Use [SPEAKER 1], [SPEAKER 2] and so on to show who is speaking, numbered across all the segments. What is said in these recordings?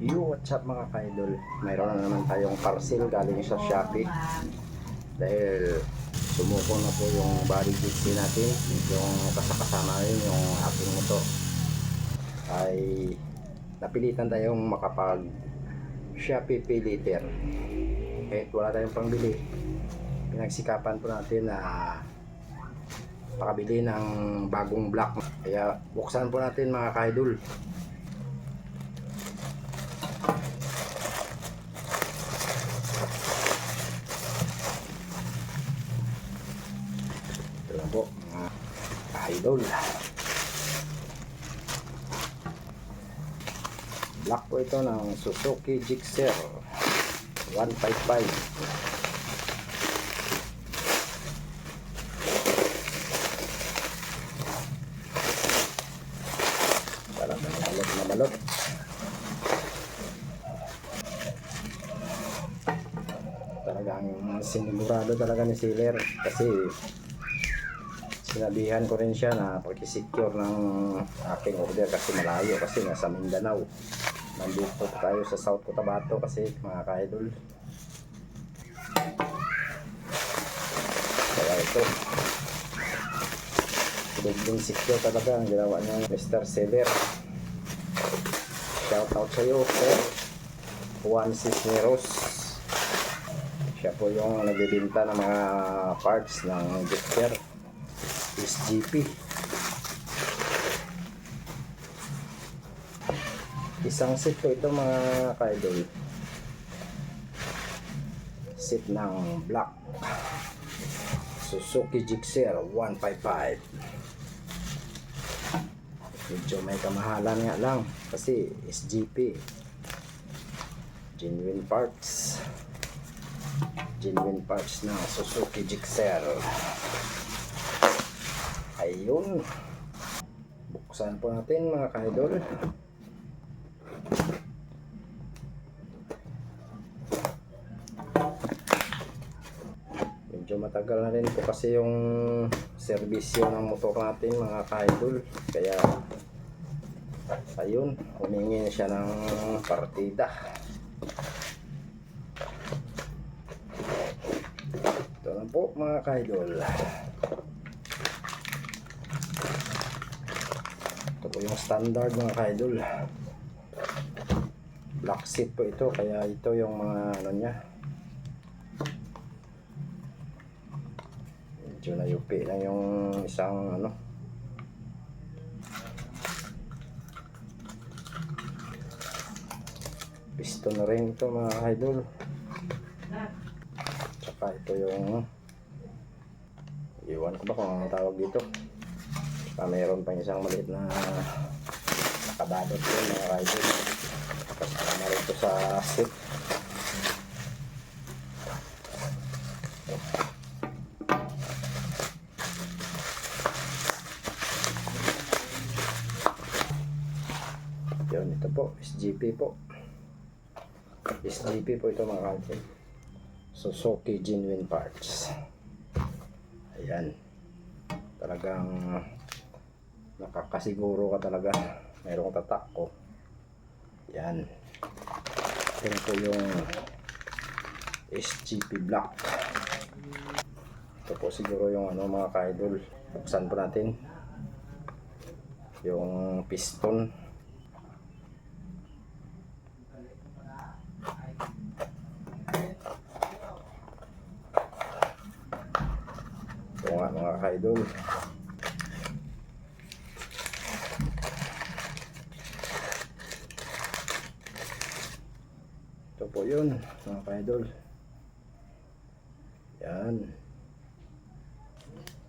[SPEAKER 1] Yo, what's up mga ka-idol? Mayroon na naman tayong parcel galing sa Shopee. Dahil sumuko na po yung body kit natin, yung kasama rin yung ating motor. Ay napilitan tayong makapag Shopee Pay Later. Kahit wala tayong pangbili, pinagsikapan po natin na makabili ng bagong block. Kaya buksan po natin mga ka-idol. Ito lang po mga ka-idol. Black po ito ng Suzuki Gixxer 155. Parang malot na malot. Talagang sinigurado talaga ni seller kasi sinabihan ko rin siya na pag-secure ng aking order kasi malayo, kasi nasa Mindanao. Nandito tayo sa South Cotabato kasi mga ka-idol. Kaya ito biglang secure talaga ang ginawa niya Mr. Seller. Shout out sa iyo sir Juan Cisneros. Siya po yung nagbibenta ng mga parts ng Gixxer SGP. Isang set po ito mga ka-idol. Set ng black Suzuki Gixxer 155. Medyo may kamahalan nga lang kasi SGP, genuine parts na Suzuki Gixxer. Ayun, buksan po natin mga ka-idol. Medyo matagal na rin po kasi yung serbisyo ng motor natin mga ka-idol, kaya ayun, humingi siya ng partida. Ito na po mga ka-idol. Ito po yung standard mga ka-idol. Black seat po ito, kaya ito yung mga ano niya. Medyo nayupi lang yung isang ano. Piston na rin ito mga idol. Tsaka ito yung, iwan ko ba kung ang tawag dito. Tsaka mayroon pang isang maliit na nakabadot yun mga idol. Kasama rin ito sa seat. Yun, ito po SGP po. SGP po ito mga idol. Suzuki genuine parts. Ayan, talagang nakakasiguro ka talaga mayroong tatak ko. Yan, ito po yung SGP black. Ito po siguro yung ano mga ka-idol. Buksan po natin yung piston. Ito nga mga ka-idol. Ito po yun mga ka-idol. Yan,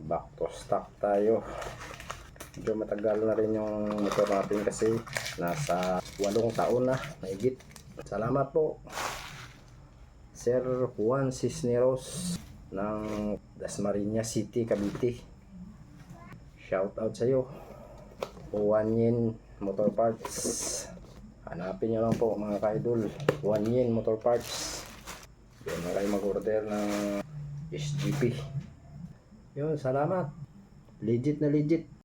[SPEAKER 1] back to stock tayo. Medyo matagal na rin yung motor natin kasi nasa 8 taon na mahigit. Salamat po Sir Juan Cisneros ng Dasmariñas City, Cavite. Shout out sa iyo Juan Yin Motor Parts. Hanapin nyo lang po mga ka-idol, Juan Yin Motor Parts. Yun na kayo mag-order ng SGP. Yun, salamat. Legit na legit.